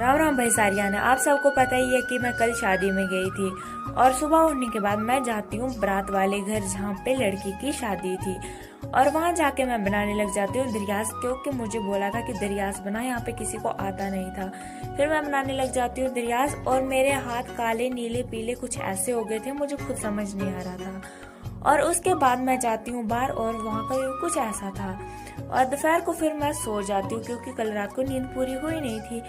राम राम भाई सारियाना, आप सबको पता ही है कि मैं कल शादी में गई थी और सुबह उठने के बाद मैं जाती हूँ बारात वाले घर जहाँ पे लड़की की शादी थी। और वहाँ जाके मैं बनाने लग जाती हूँ दरियास, क्योंकि मुझे बोला था कि दरियास बना, यहाँ पे किसी को आता नहीं था। फिर मैं बनाने लग जाती हूँ दरियास और मेरे हाथ काले नीले पीले कुछ ऐसे हो गए थे, मुझे खुद समझ नहीं आ रहा था। और उसके बाद मैं जाती हूँ बाहर और वहाँ का व्यू कुछ ऐसा था। और दोपहर को फिर मैं सो जाती हूँ क्योंकि कल रात को नींद पूरी हुई नहीं थी।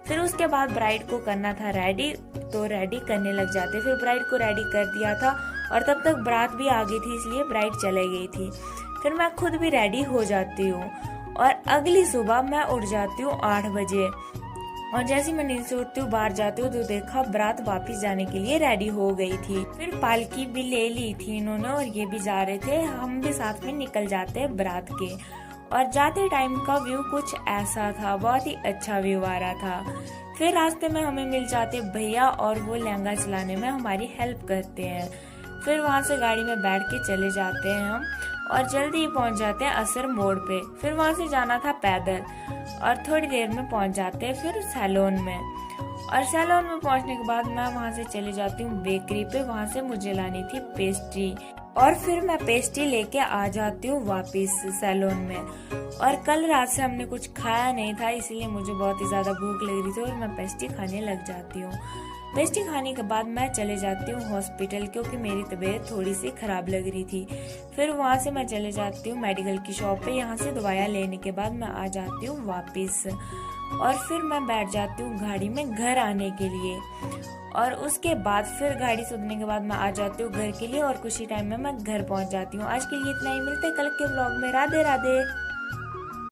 फिर उसके बाद ब्राइड को करना था रेडी, तो रेडी करने लग जाते। फिर ब्राइड को रेडी कर दिया था और तब तक बारात भी आ गई थी, इसलिए ब्राइड चले गई थी। फिर मैं खुद भी रेडी हो जाती हूँ और अगली सुबह मैं उठ जाती हूँ 8 बजे। और जैसे मैं नींद से उठती हूँ बाहर जाती हूँ तो देखा बारात वापस जाने के लिए रेडी हो गई थी। फिर पालकी भी ले ली थी इन्होंने और ये भी जा रहे थे, हम भी साथ में निकल जाते हैं बारात के। और जाते टाइम का व्यू कुछ ऐसा था, बहुत ही अच्छा व्यू आ रहा था। फिर रास्ते में हमें मिल जाते भैया और वो लहंगा चलाने में हमारी हेल्प करते हैं। फिर वहाँ से गाड़ी में बैठ के चले जाते हैं हम और जल्दी ही पहुँच जाते हैं असर मोड़ पे। फिर वहाँ से जाना था पैदल और थोड़ी देर में पहुँच जाते हैं फिर सैलून में। और सैलून में पहुँचने के बाद मैं वहाँ से चले जाती हूँ बेकरी पे, वहाँ से मुझे लानी थी पेस्ट्री और फिर मैं पेस्ट्री लेके आ जाती हूँ वापस सैलून में। और कल रात से हमने कुछ खाया नहीं था, इसलिए मुझे बहुत ही ज्यादा भूख लग रही थी और मैं पेस्ट्री खाने लग जाती हूँ। पेस्ट्री खाने के बाद मैं चले जाती हूँ हॉस्पिटल, क्योंकि मेरी तबीयत थोड़ी सी खराब लग रही थी। फिर वहाँ से मैं चले जाती हूँ मेडिकल की शॉप पे, यहाँ से दवाइयाँ लेने के बाद मैं आ जाती हूँ वापस। और फिर मैं बैठ जाती हूँ गाड़ी में घर आने के लिए। और उसके बाद फिर गाड़ी से उतरने के बाद मैं आ जाती हूँ घर के लिए और कुछ ही टाइम में मैं घर पहुँच जाती हूँ। आज के लिए इतना ही, मिलते कल के ब्लॉग में। राधे राधे।